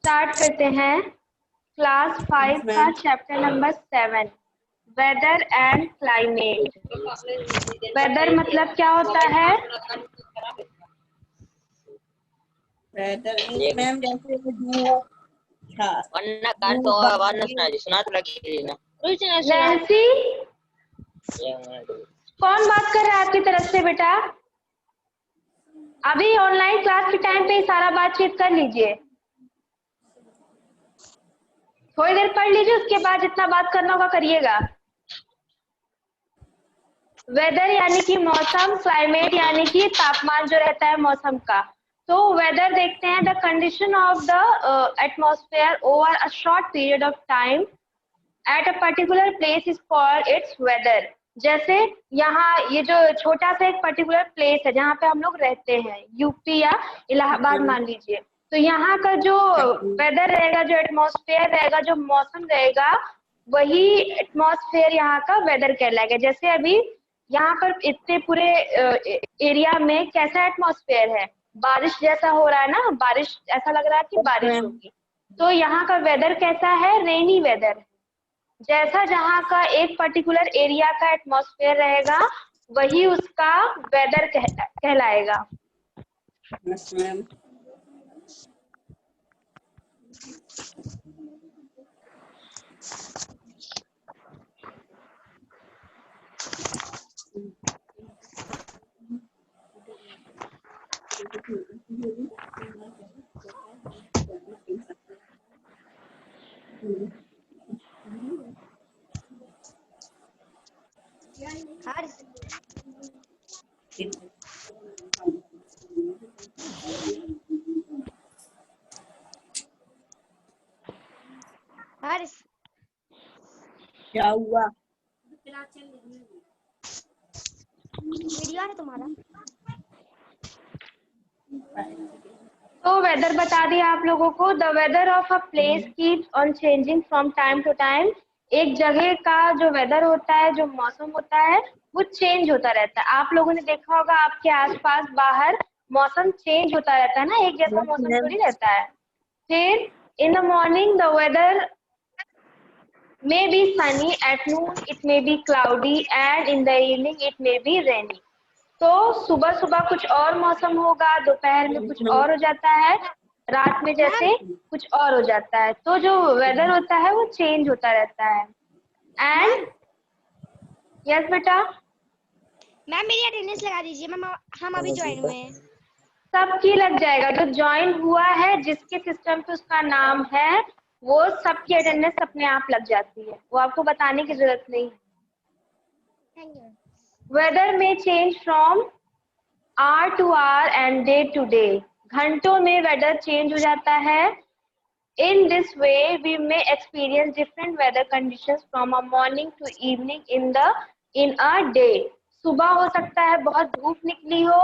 Start करते हैं class 5 का chapter number 7 weather and climate. Weather मतलब क्या होता है? वेदर मैम जैसे नैन्सी, कौन बात कर रहा है आपकी तरफ से बेटा? अभी ऑनलाइन क्लास के टाइम पे सारा बातचीत कर लीजिए, थोड़ी देर पढ़ लीजिए, उसके बाद जितना बात करना होगा करिएगा। वेदर यानी कि मौसम, क्लाइमेट यानी कि तापमान जो रहता है मौसम का। तो वेदर देखते हैं, the condition of the atmosphere over a short period of time at a particular place is called its weather. जैसे यहाँ ये जो छोटा सा एक पर्टिकुलर प्लेस है जहाँ पे हम लोग रहते हैं, यूपी या इलाहाबाद मान लीजिए, तो यहाँ का जो वेदर रहेगा, जो एटमॉस्फेयर रहेगा, जो मौसम रहेगा, वही एटमॉस्फेयर यहाँ का वेदर कहलाएगा। जैसे अभी यहाँ पर इतने पूरे एरिया में कैसा एटमॉस्फेयर है, बारिश जैसा हो रहा है ना, बारिश ऐसा लग रहा है कि बारिश होगी, तो यहाँ का वेदर कैसा है? Rainy weather. जैसा जहाँ का एक पर्टिकुलर एरिया का एटमॉस्फेयर रहेगा वही उसका वेदर कहलाएगा। क्या हुआ? वीडियो है तुम्हारा? तो वेदर बता दिया आप लोगों को। The weather of a place keeps on changing from time to time. एक जगह का जो वेदर होता है, जो मौसम होता है, वो चेंज होता रहता है। आप लोगों ने देखा होगा आपके आसपास बाहर मौसम चेंज होता रहता है ना, एक जैसा मौसम थोड़ी रहता है। फिर in the morning the weather may be sunny, at noon it may be cloudy and in the evening it may be rainy। तो सुबह सुबह कुछ और मौसम होगा, दोपहर में कुछ और हो जाता है, रात में जैसे कुछ और हो जाता है। तो जो वेदर होता है वो चेंज होता रहता है। एंड यस बेटा, मैम मेरी अटेंडेंस लगा दीजिए मैम, हम अभी ज्वाइन हुए हैं। सबकी लग जाएगा, जो ज्वाइन हुआ है, जिसके सिस्टम पे उसका नाम है, वो सबकी अटेंडेंस अपने आप लग जाती है, वो आपको बताने की जरूरत नहीं है। Thank you. वेदर में change from hour to hour and day to day. घंटों में वेदर चेंज हो जाता है। In this way we may experience different weather conditions from a morning to evening in a day. सुबह हो सकता है बहुत धूप निकली हो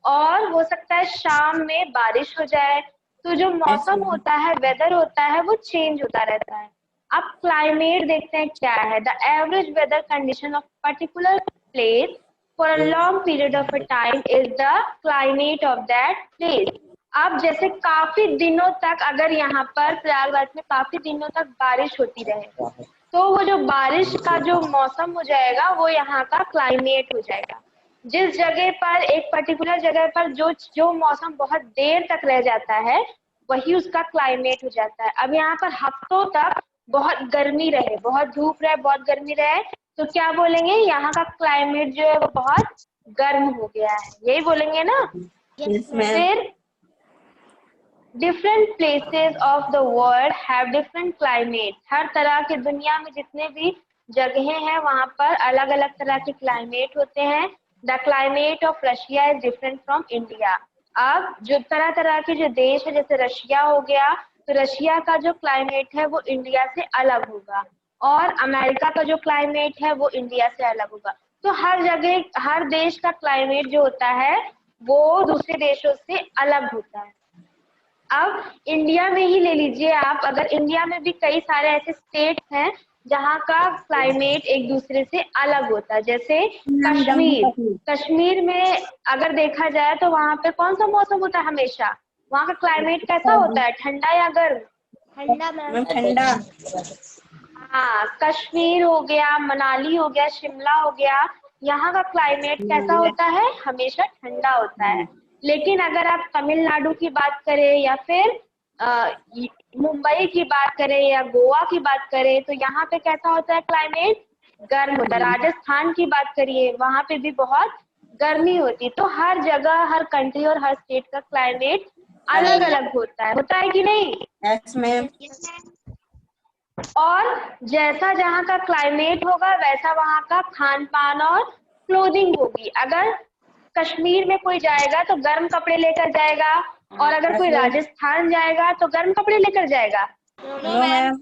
और हो सकता है शाम में बारिश हो जाए। तो जो मौसम होता है, वेदर होता है, वो चेंज होता रहता है। अब क्लाइमेट देखते हैं क्या है। The average weather condition of particular place for a long period of a time is the climate of that place। अब जैसे काफी दिनों तक अगर यहाँ पर प्रयागराज में काफी दिनों तक बारिश होती रहे, तो वो जो बारिश का जो मौसम हो जाएगा वो यहाँ का क्लाइमेट हो जाएगा। जिस जगह पर एक पर्टिकुलर जगह पर जो मौसम बहुत देर तक रह जाता है वही उसका क्लाइमेट हो जाता है। अब यहाँ पर हफ्तों तक बहुत गर्मी रहे, बहुत धूप रहे, बहुत गर्मी रहे, तो क्या बोलेंगे? यहाँ का क्लाइमेट जो है वो बहुत गर्म हो गया है, यही बोलेंगे ना। फिर different places of the world have different climate. हर तरह के दुनिया में जितने भी जगहें हैं वहाँ पर अलग अलग तरह के क्लाइमेट होते हैं। The climate of Russia is different from India. अब जो तरह तरह के जो देश है, जैसे रशिया हो गया, तो रशिया का जो क्लाइमेट है वो इंडिया से अलग होगा, और अमेरिका का जो क्लाइमेट है वो इंडिया से अलग होगा। तो हर जगह, हर देश का क्लाइमेट जो होता है वो दूसरे देशों से अलग होता है। अब इंडिया में ही ले लीजिए आप, अगर इंडिया में भी कई सारे ऐसे स्टेट हैं जहाँ का क्लाइमेट एक दूसरे से अलग होता है। जैसे कश्मीर में अगर देखा जाए तो वहाँ पे कौन सा मौसम होता है? हमेशा वहाँ का क्लाइमेट कैसा होता है? ठंडा या गर्म? ठंडा मैम। मैम ठंडा। हाँ, कश्मीर हो गया, मनाली हो गया, शिमला हो गया, यहाँ का क्लाइमेट कैसा होता है? हमेशा ठंडा होता है। लेकिन अगर आप तमिलनाडु की बात करें या फिर मुंबई की बात करें या गोवा की बात करें तो यहाँ पे कैसा होता है क्लाइमेट? गर्म होता है। राजस्थान की बात करिए, वहाँ पे भी बहुत गर्मी होती है। तो हर जगह, हर कंट्री और हर स्टेट का क्लाइमेट अलग अलग होता है कि नहीं? Yes ma'am. और जैसा जहाँ का क्लाइमेट होगा वैसा वहाँ का खान पान और क्लोथिंग होगी। अगर कश्मीर में कोई जाएगा तो गर्म कपड़े लेकर जाएगा, और अगर कोई राजस्थान जाएगा तो गर्म कपड़े लेकर जाएगा। No ma'am.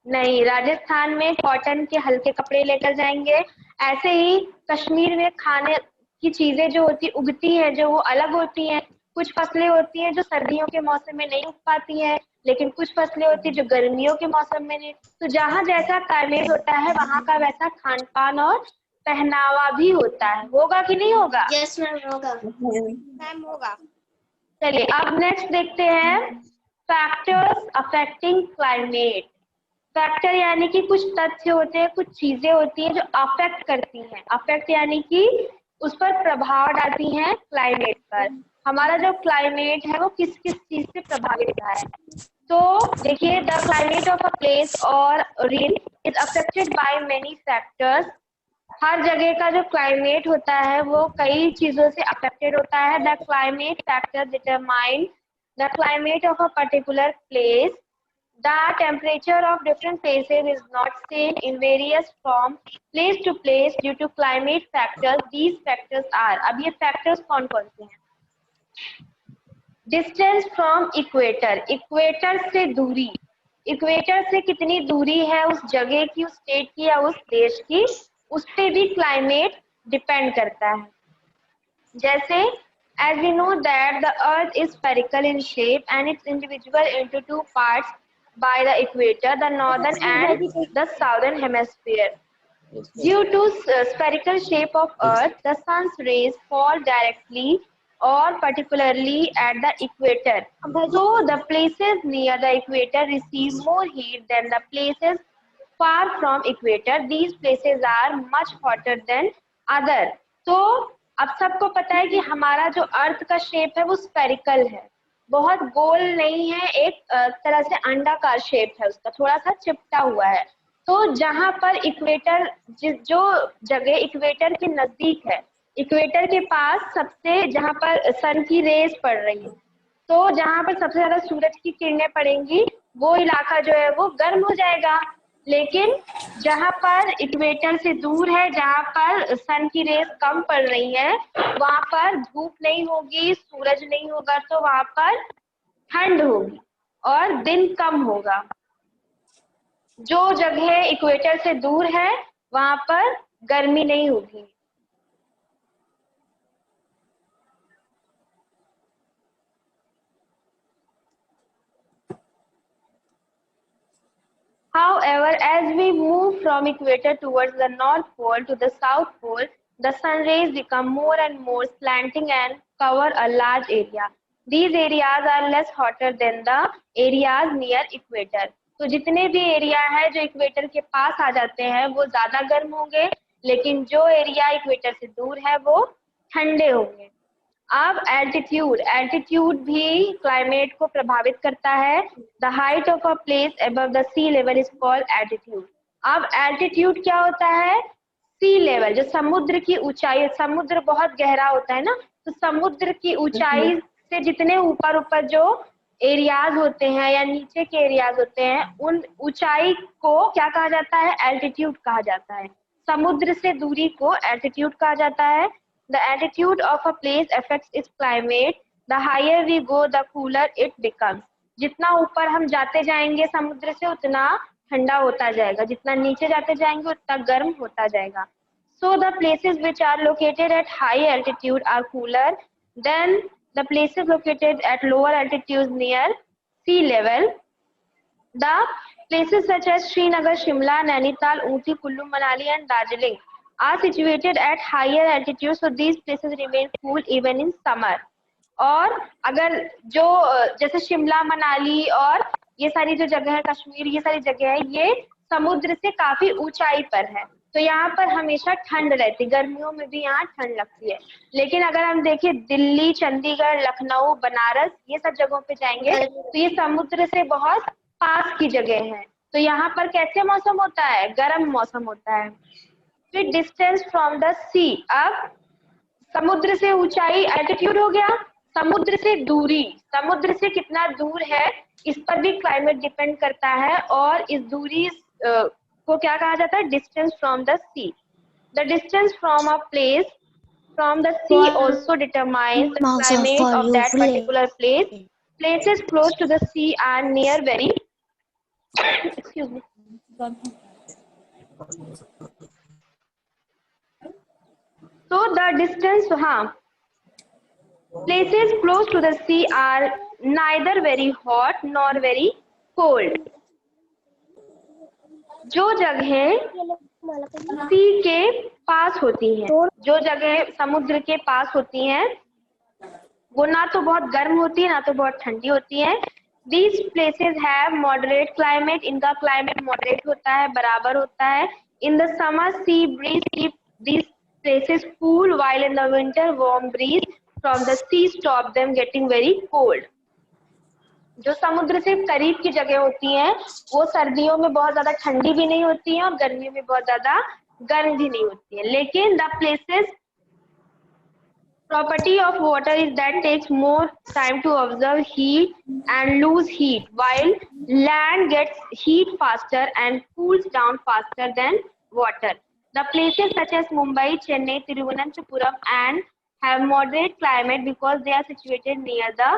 नहीं, राजस्थान में कॉटन के हल्के कपड़े लेकर जाएंगे। ऐसे ही कश्मीर में खाने की चीजें जो होती उगती हैं, जो वो अलग होती हैं। कुछ फसलें होती हैं जो सर्दियों के मौसम में नहीं उग पाती हैं, लेकिन कुछ फसलें होती हैं जो गर्मियों के मौसम में नहीं। तो जहाँ जैसा क्लाइमेट होता है वहाँ का वैसा खान पान और पहनावा भी होता है। होगा कि नहीं होगा? यस मैम होगा। मैम होगा। चलिए अब नेक्स्ट देखते हैं, फैक्टर्स अफेक्टिंग क्लाइमेट। फैक्टर यानी कि कुछ तथ्य होते हैं, कुछ चीजें होती हैं जो अफेक्ट करती हैं। अफेक्ट यानी कि उस पर प्रभाव डालती हैं क्लाइमेट पर। हमारा जो क्लाइमेट है वो किस किस चीज से प्रभावित होता है? तो देखिए, the climate of a place और region is affected by many factors. हर जगह का जो क्लाइमेट होता है वो कई चीजों से अफेक्टेड होता है। The climate factor determine the climate of a particular place. The temperature of different places is not same in various from place to place due to climate factors. These factors are, अब ये factors कौन कौन से हैं? Distance from equator, equator से दूरी, equator से कितनी दूरी है उस जगह की, उस स्टेट की या उस देश की, उस पे भी climate depend करता है। जैसे as we know that the earth is spherical in shape and it's individual into two parts by the equator, the northern and the southern hemisphere. Due to spherical shape of earth, the sun's rays fall directly or particularly at the equator. So the places near the equator receive more heat than the places far from equator. These places are much hotter than other. तो अब सबको पता है कि हमारा जो अर्थ का shape है वो स्फेरिकल है, बहुत गोल नहीं है, एक तरह से अंडाकार शेप है उसका, थोड़ा सा चिपटा हुआ है। तो जहाँ पर इक्वेटर, जो जगह इक्वेटर के नजदीक है, इक्वेटर के पास सबसे जहाँ पर सन की रेज पड़ रही है, तो जहाँ पर सबसे ज्यादा सूरज की किरणें पड़ेंगी वो इलाका जो है वो गर्म हो जाएगा। लेकिन जहाँ पर इक्वेटर से दूर है, जहाँ पर सन की रेज कम पड़ रही है, वहाँ पर धूप नहीं होगी, सूरज नहीं होगा, तो वहाँ पर ठंड होगी और दिन कम होगा। जो जगह इक्वेटर से दूर है वहाँ पर गर्मी नहीं होगी। However, as we move from equator towards the North Pole to the South Pole, the sun rays become more and more slanting and cover a large area. These areas are less hotter than the areas near equator. तो जितने भी area है जो equator के पास आ जाते हैं वो ज्यादा गर्म होंगे, लेकिन जो एरिया इक्वेटर से दूर है वो ठंडे होंगे। अब एल्टीट्यूड भी क्लाइमेट को प्रभावित करता है। The height of a place above the sea level is called altitude. अब एल्टीट्यूड क्या होता है? सी लेवल, जो समुद्र की ऊंचाई, समुद्र बहुत गहरा होता है ना, तो समुद्र की ऊंचाई से जितने ऊपर ऊपर जो एरियाज होते हैं या नीचे के एरियाज होते हैं, उन ऊंचाई को क्या कहा जाता है? एल्टीट्यूड कहा जाता है। समुद्र से दूरी को एल्टीट्यूड कहा जाता है। The altitude of a place affects its climate. The higher we go, the cooler it becomes. जितना ऊपर हम जाते जाएंगे समुद्र से उतना ठंडा होता जाएगा, जितना नीचे जाते जाएंगे उतना गर्म होता जाएगा। So the places which are located at high altitude are cooler than the places located at lower altitudes near sea level. The places such as Srinagar, Shimla, Nainital, Ooty, Kullu, Manali and Darjeeling are situated at higher altitude, so these places remain cool even in summer. और अगर जो जैसे शिमला, मनाली और ये सारी जो जगह है, कश्मीर, ये सारी जगह है, ये समुद्र से काफी ऊंचाई पर है, तो यहाँ पर हमेशा ठंड रहती है, गर्मियों में भी यहाँ ठंड लगती है। लेकिन अगर हम देखें दिल्ली, चंडीगढ़, लखनऊ, बनारस, ये सब जगहों पे जाएंगे तो ये समुद्र से बहुत पास की जगह है, तो यहाँ पर कैसे मौसम होता है? गर्म मौसम होता है। फिर डिस्टेंस फ्रॉम द सी, अब समुद्र से ऊंचाई एल्टीट्यूड हो गया, समुद्र से दूरी, समुद्र से कितना दूर है इस पर भी क्लाइमेट डिपेंड करता है, और इस दूरी को क्या कहा जाता है? Distance from the sea. The distance from a place from the sea also determines the climate of that particular place. Places close to the sea are near very excuse me. So the distance, places close to the sea are neither very hot nor very cold. जो जगह सी के पास होती हैं, जो जगह समुद्र के पास होती हैं, वो ना तो बहुत गर्म होती है ना तो बहुत ठंडी होती है। These places have moderate climate, इनका क्लाइमेट मॉडरेट होता है, बराबर होता है। In the summer sea breeze keep these places cool, while in the winter warm breeze from the sea stop them getting very cold. जो समुद्र से करीब की जगह होती हैं वो सर्दियों में बहुत ज्यादा ठंडी भी नहीं होती है और गर्मियों में बहुत ज्यादा गर्म भी नहीं होती है। लेकिन the places property of water is that takes more time to absorb heat and lose heat, while land gets heat faster and cools down faster than water. The places such as Mumbai, Chennai, Thiruvananthapuram and have moderate climate because they are situated near the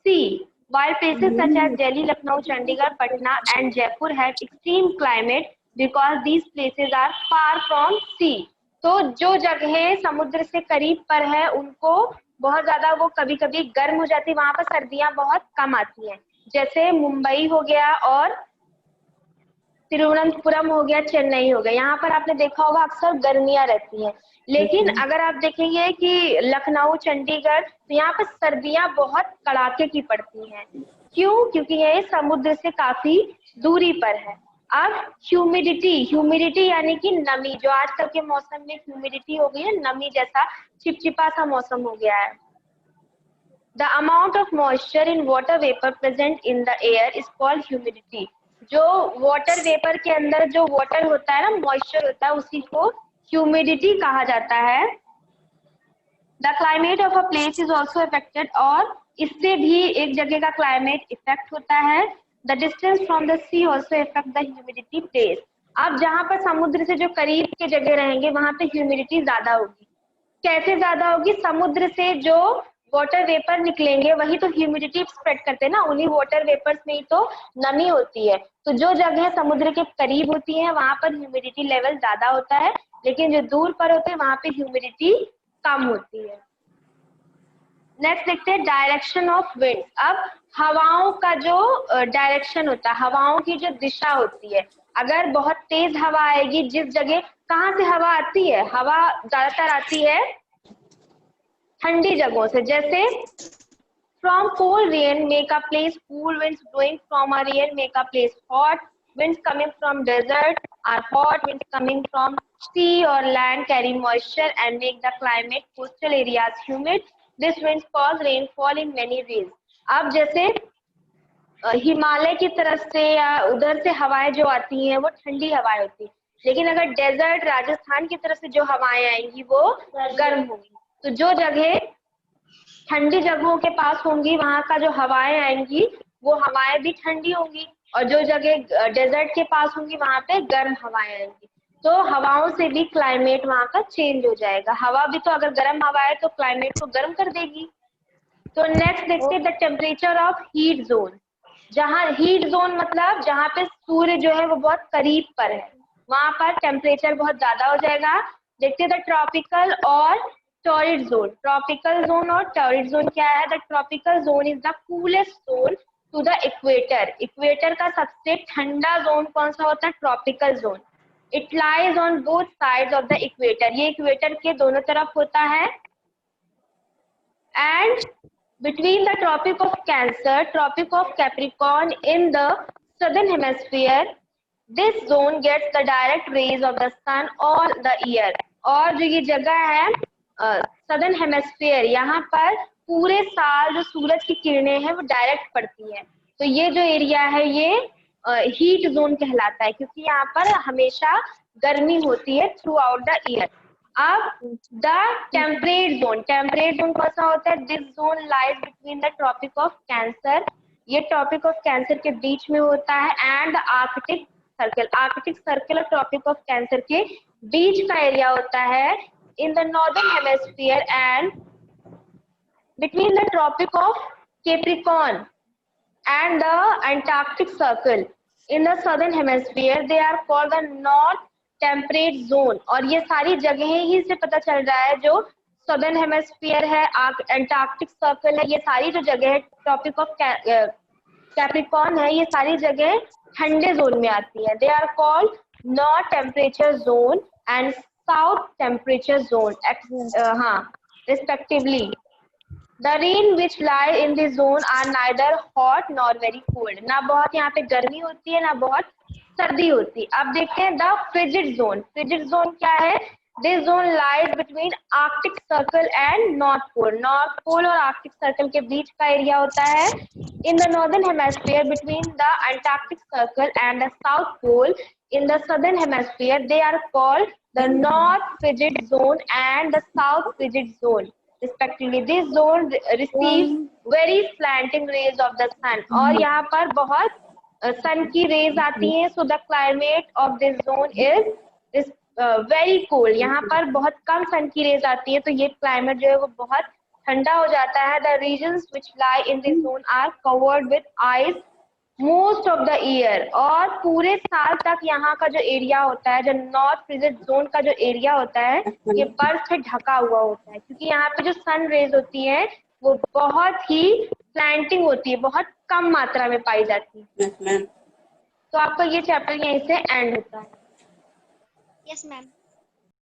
sea, while places such as Delhi, Lucknow, Chandigarh, Patna and Jaipur have extreme climate because these places are far from sea. तो जो जगह समुद्र से करीब पर है उनको बहुत ज्यादा वो कभी कभी गर्म हो जाती है, वहां पर सर्दियां बहुत कम आती हैं, जैसे मुंबई हो गया और तिरुवनंतपुरम हो गया, चेन्नई हो गया, यहाँ पर आपने देखा होगा अक्सर गर्मियां रहती हैं। लेकिन अगर आप देखेंगे कि लखनऊ, चंडीगढ़, तो यहाँ पर सर्दियां बहुत कड़ाके की पड़ती हैं। क्यों? क्योंकि ये समुद्र से काफी दूरी पर है। अब ह्यूमिडिटी यानी कि नमी, जो आजकल के मौसम में ह्यूमिडिटी हो गई है, नमी जैसा चिपचिपा सा मौसम हो गया है। The amount of moisture in water vapor present in the air is called humidity. जो वाटर वेपर के अंदर जो वाटर होता है ना, मॉइस्चर होता है, उसी को ह्यूमिडिटी कहा जाता है। The climate of a place is also affected, और इससे भी एक जगह का क्लाइमेट इफेक्ट होता है। The distance from the sea also affect the humidity place. अब जहाँ पर समुद्र से जो करीब के जगह रहेंगे वहां पे ह्यूमिडिटी ज्यादा होगी। कैसे ज्यादा होगी? समुद्र से जो वाटर वेपर निकलेंगे वही तो ह्यूमिडिटी स्प्रेड करते हैं ना, उन्हीं वाटर वेपर्स में ही तो नमी होती है। तो जो जगह समुद्र के करीब होती है वहां पर ह्यूमिडिटी लेवल ज्यादा होता है, लेकिन जो दूर पर होते हैं वहां पे ह्यूमिडिटी कम होती है। नेक्स्ट देखते हैं डायरेक्शन ऑफ विंड। अब हवाओं का जो डायरेक्शन होता है, हवाओं की जो दिशा होती है, अगर बहुत तेज हवा आएगी जिस जगह, कहाँ से हवा आती है? हवा ज्यादातर आती है ठंडी जगहों से, जैसे from cold rain make a place cool, winds blowing from a rain make a place hot, winds coming from desert are hot, winds coming from sea or land carry moisture and make the climate coastal areas humid. This winds cause rainfall in many ways. अब जैसे हिमालय की तरफ से या उधर से हवाएं जो आती हैं वो ठंडी हवाएं होती हैं, लेकिन अगर डेजर्ट राजस्थान की तरफ से जो हवाएं आएंगी वो गर्म होंगी। तो जो जगह ठंडी जगहों के पास होंगी वहां का जो हवाएं आएंगी वो हवाएं भी ठंडी होंगी, और जो जगह डेजर्ट के पास होंगी वहां पे गर्म हवाएं आएंगी। तो हवाओं से भी क्लाइमेट वहां का चेंज हो जाएगा। हवा भी तो अगर गर्म हवा है तो क्लाइमेट को गर्म कर देगी। तो नेक्स्ट देखते हैं the temperature of heat zone. जहाँ हीट जोन मतलब जहाँ पे सूर्य जो है वो बहुत करीब पर है, वहां पर टेम्परेचर बहुत ज्यादा हो जाएगा। देखते हैं द ट्रॉपिकल और टॉरिड जोन। ट्रॉपिकल जोन और टॉरिड जोन क्या है? The tropical zone is the coolest zone to the equator. Equator का सबसे ठंडा जोन कौन सा होता है? Tropical zone. It lies on both sides of the equator. ये इक्वेटर के दोनों तरफ होता है। And between the Tropic of Cancer, Tropic of Capricorn in the southern hemisphere. This zone gets the direct rays of the sun all the year. और जो ये जगह है सदर्न हेमिस्फीयर, यहाँ पर पूरे साल जो सूरज की किरणें हैं वो डायरेक्ट पड़ती हैं। तो ये जो एरिया है ये हीट जोन कहलाता है, क्योंकि यहाँ पर हमेशा गर्मी होती है थ्रू आउट द ईयर। अब द टेम्परेट जोन कौन सा होता है? This zone lies between the Tropic of Cancer, ये ट्रॉपिक ऑफ कैंसर के बीच में होता है, एंड आर्कटिक सर्कल और ट्रॉपिक ऑफ कैंसर के बीच का एरिया होता है in the northern hemisphere and between the Tropic of Capricorn and the Antarctic Circle in the southern hemisphere. They are called the North Temperate Zone। और ये सारी जगहें ही से पता चल रहा है, जो southern hemisphere है, Antarctic Circle है, ये सारी जो जगह है ट्रॉपिक ऑफ कैप्रिकॉर्न है, ये सारी जगह ठंडे जोन में आती है। They are called North Temperature Zone and South Temperature Zone, हाँ, respectively। The rain which lie in this zone are neither hot nor very cold। ना बहुत यहाँ पे गर्मी होती है ना बहुत सर्दी होती है। अब देखते हैं the frigid zone. Frigid zone क्या है? This zone lies between Arctic Circle and North Pole। North Pole और Arctic Circle के बीच का एरिया होता है। In the northern hemisphere between the Antarctic Circle and the South Pole in the southern hemisphere, they are called the North Frigid Zone and the South Frigid Zone respectively। This zone receives very slanting rays of the sun। और यहाँ पर बहुत सन की raise आती हैं। So the climate of this zone is very cold। यहाँ पर बहुत कम सन की रेज आती है, तो ये क्लाइमेट जो है वो बहुत ठंडा हो जाता है। The regions which lie in this zone are covered with ice most of the year. और पूरे साल तक यहाँ का जो एरिया होता है, जो नॉर्थ फ्रिजिड जोन का जो एरिया होता है, ये बर्फ से ढका हुआ होता है, क्योंकि यहाँ पे जो सन रेज होती है वो बहुत ही स्लैंटिंग होती है, बहुत कम मात्रा में पाई जाती है। तो आपका ये चैप्टर यहीं से एंड होता है। Yes ma'am.